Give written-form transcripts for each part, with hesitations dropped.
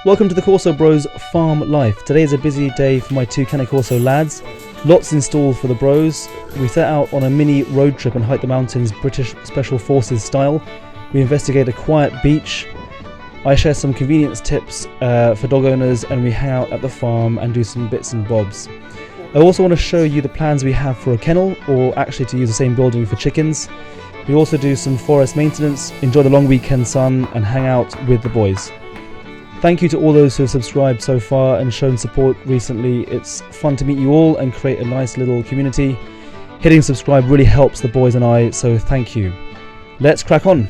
Welcome to the Corso Bros farm life. Today is a busy day for my two Corso lads. Lots installed for the bros. We set out on a mini road trip and hike the mountains British Special Forces style. We investigate a quiet beach. I share some convenience tips for dog owners, and we hang out at the farm and do some bits and bobs. I also want to show you the plans we have for a kennel, or actually to use the same building for chickens. We also do some forest maintenance, enjoy the long weekend sun and hang out with the boys. Thank you to all those who have subscribed so far and shown support recently. It's fun to meet you all and create a nice little community. Hitting subscribe really helps the boys and I, so thank you. Let's crack on.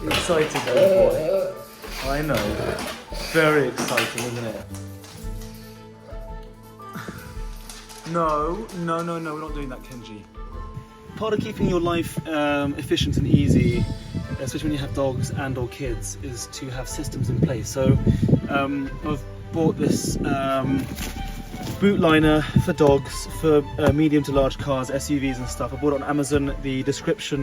Excited, little boy. I know. Very exciting, isn't it? No, we're not doing that, Kenji. Part of keeping your life efficient and easy, especially when you have dogs and or kids, is to have systems in place. So I've bought this boot liner for dogs, for medium to large cars, SUVs and stuff. I bought it on Amazon. The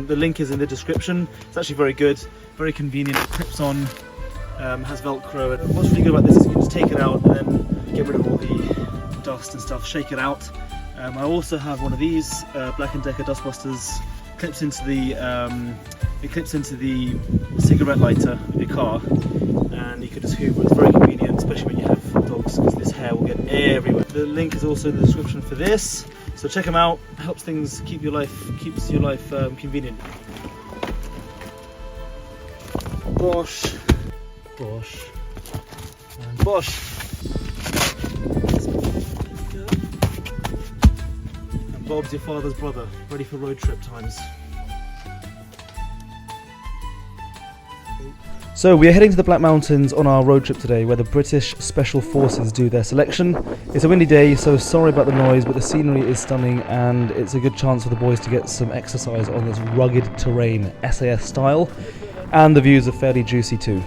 link is in the description. It's actually very good, very convenient. It clips on, has Velcro. And what's really good about this is you can just take it out and then get rid of all the dust and stuff, shake it out. I also have one of these Black & Decker dustbusters. Clips into the it clips into the cigarette lighter of your car, and you can just hoover. It's very convenient, especially when you have dogs, because this hair will get everywhere. The link is also in the description for this, so check them out. Helps things keeps your life convenient. Bosh, bosh, and bosh. Bob's your father's brother, ready for road trip times. So we are heading to the Black Mountains on our road trip today, where the British Special Forces do their selection. It's a windy day, so sorry about the noise, but the scenery is stunning and it's a good chance for the boys to get some exercise on this rugged terrain, SAS style, and the views are fairly juicy too.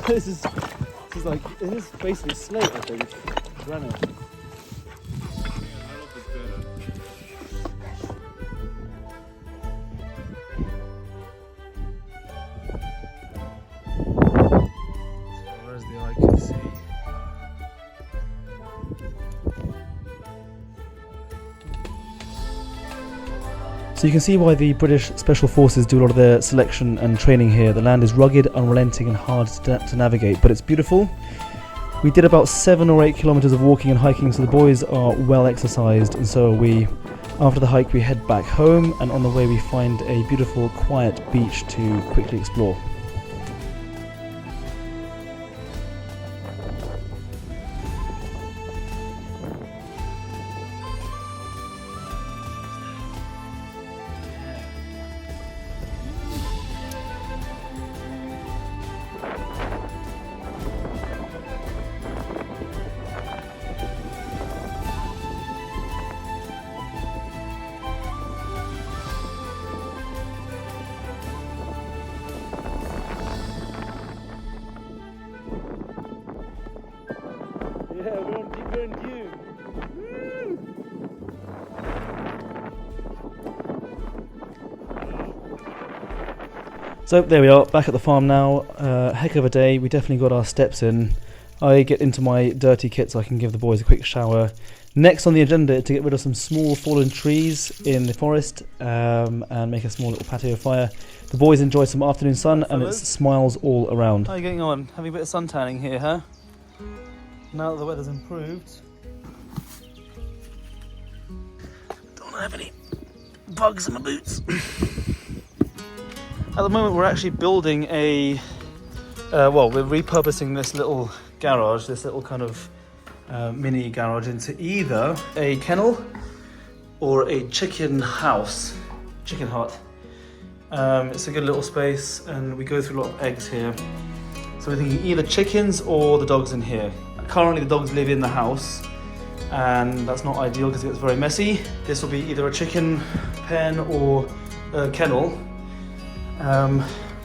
This is basically slate, I think. Granite. As the eye can see. So you can see why the British Special Forces do a lot of their selection and training here. The land is rugged, unrelenting and hard to navigate, but it's beautiful. We did about 7 or 8 kilometers of walking and hiking, so the boys are well exercised, and so are we. After the hike we head back home, and on the way we find a beautiful quiet beach to quickly explore. Yeah, we're in view. So there we are, back at the farm now. Heck of a day. We definitely got our steps in. I get into my dirty kit so I can give the boys a quick shower. Next on the agenda is to get rid of some small fallen trees in the forest and make a small little patio fire. The boys enjoy some afternoon sun and it smiles all around. How are you getting on? Having a bit of sun tanning here, huh? Now that the weather's improved. Don't have any bugs in my boots. At the moment we're actually building a well, we're repurposing this little garage, this little kind of mini garage, into either a kennel or a chicken house, chicken hut. It's a good little space, and we go through a lot of eggs here. So we're thinking either chickens or the dogs in here. Currently the dogs live in the house, and that's not ideal because it gets very messy. This will be either a chicken pen or a kennel.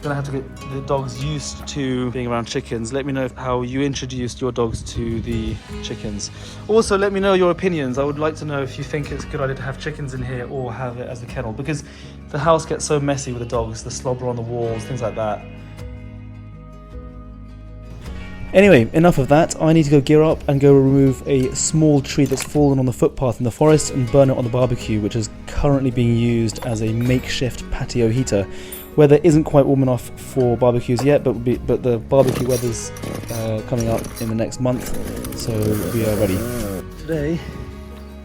Gonna have to get the dogs used to being around chickens. Let me know how you introduced your dogs to the chickens. Also, let me know your opinions. I would like to know if you think it's a good idea to have chickens in here or have it as a kennel, because the house gets so messy with the dogs, the slobber on the walls, things like that. Anyway, enough of that. I need to go gear up and go remove a small tree that's fallen on the footpath in the forest and burn it on the barbecue, which is currently being used as a makeshift patio heater. Weather isn't quite warm enough for barbecues yet, but the barbecue weather's coming up in the next month, so we are ready. Today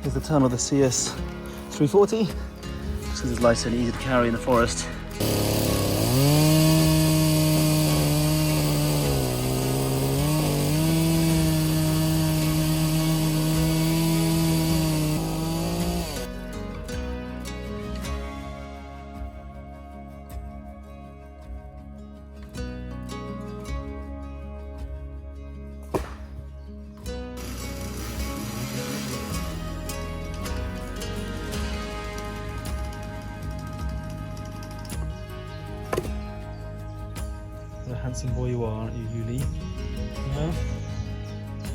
is the turn of the CS 340, just because it's lighter and easy to carry in the forest. What a handsome boy you are, aren't you, Yuli? Yeah?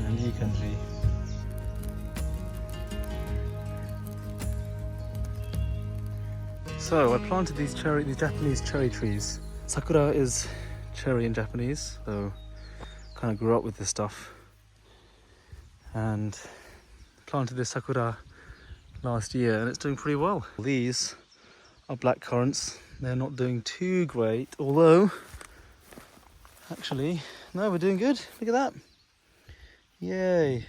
And you, Kenji. So I planted these Japanese cherry trees. Sakura is cherry in Japanese, so kind of grew up with this stuff. And planted this sakura last year, and it's doing pretty well. These are black currants. They're not doing too great, although actually, no, we're doing good. Look at that. Yay.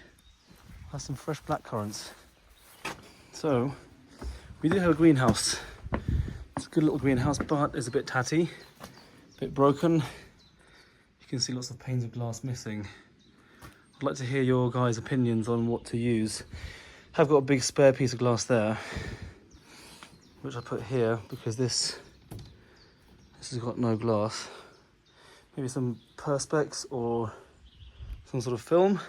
That's some fresh black currants. So, we do have a greenhouse. It's a good little greenhouse, but it's a bit tatty, a bit broken. You can see lots of panes of glass missing. I'd like to hear your guys' opinions on what to use. I've got a big spare piece of glass there, which I put here because this has got no glass. Maybe some perspex or some sort of film.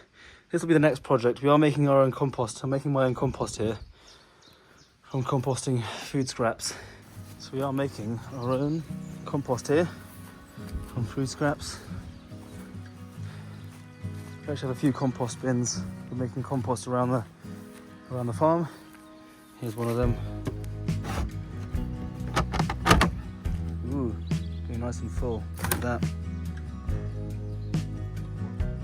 This will be the next project. We are making our own compost. I'm making my own compost here from composting food scraps. So we are making our own compost here from food scraps. We actually have a few compost bins. We're making compost around the farm. Here's one of them. Ooh, getting nice and full. Look at that.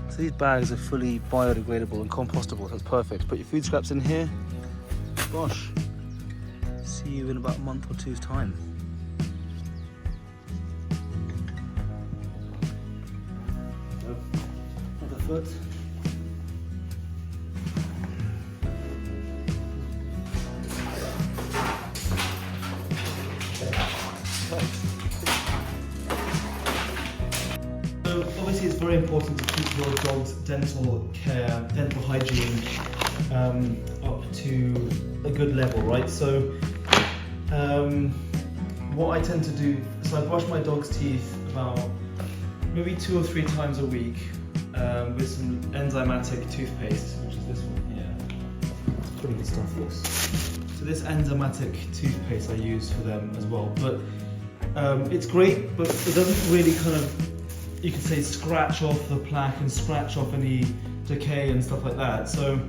So these bags are fully biodegradable and compostable, so it's perfect. Put your food scraps in here. Gosh, see you in about a month or two's time. Another foot. So obviously it's very important to keep your dog's dental care, dental hygiene up to a good level, right? So what I tend to do, so I brush my dog's teeth about maybe 2 or 3 times a week with some enzymatic toothpaste, which is this one here. It's pretty good stuff, this. So this enzymatic toothpaste I use for them as well, but it's great, but it doesn't really kind of, you could say, scratch off the plaque and scratch off any decay and stuff like that. So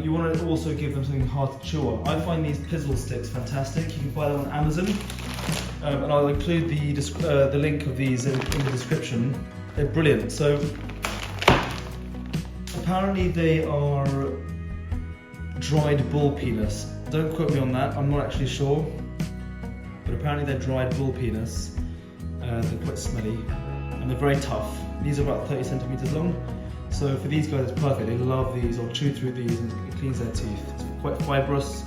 you want to also give them something hard to chew on. I find these pizzle sticks fantastic. You can buy them on Amazon, and I'll include the link of these in the description. They're brilliant. So apparently they are dried bull penis. Don't quote me on that, I'm not actually sure, but apparently they're dried bull penis. They're quite smelly and they're very tough. These are about 30 centimeters long. So for these guys it's perfect. They love these or chew through these and it cleans their teeth. It's quite fibrous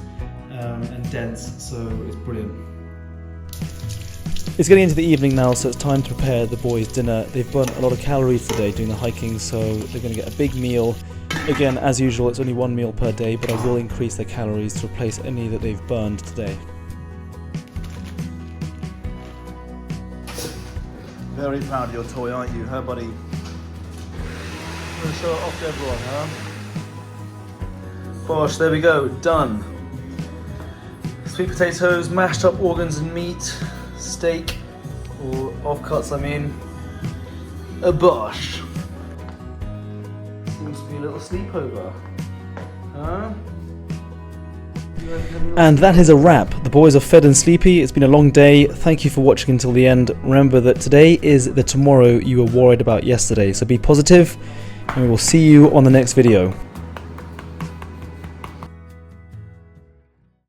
and dense, so it's brilliant. It's getting into the evening now, so it's time to prepare the boys' dinner. They've burnt a lot of calories today doing the hiking, so they're going to get a big meal. Again, as usual, it's only one meal per day, but I will increase their calories to replace any that they've burned today. Very proud of your toy, aren't you, huh, buddy? I'm going to show it off to everyone, huh? Bosh, there we go, done. Sweet potatoes, mashed up organs and meat, steak, or offcuts, I mean. A bosh. Seems to be a little sleepover. Huh? And that is a wrap. The boys are fed and sleepy. It's been a long day. Thank you for watching until the end. Remember that today is the tomorrow you were worried about yesterday. So be positive, and we will see you on the next video.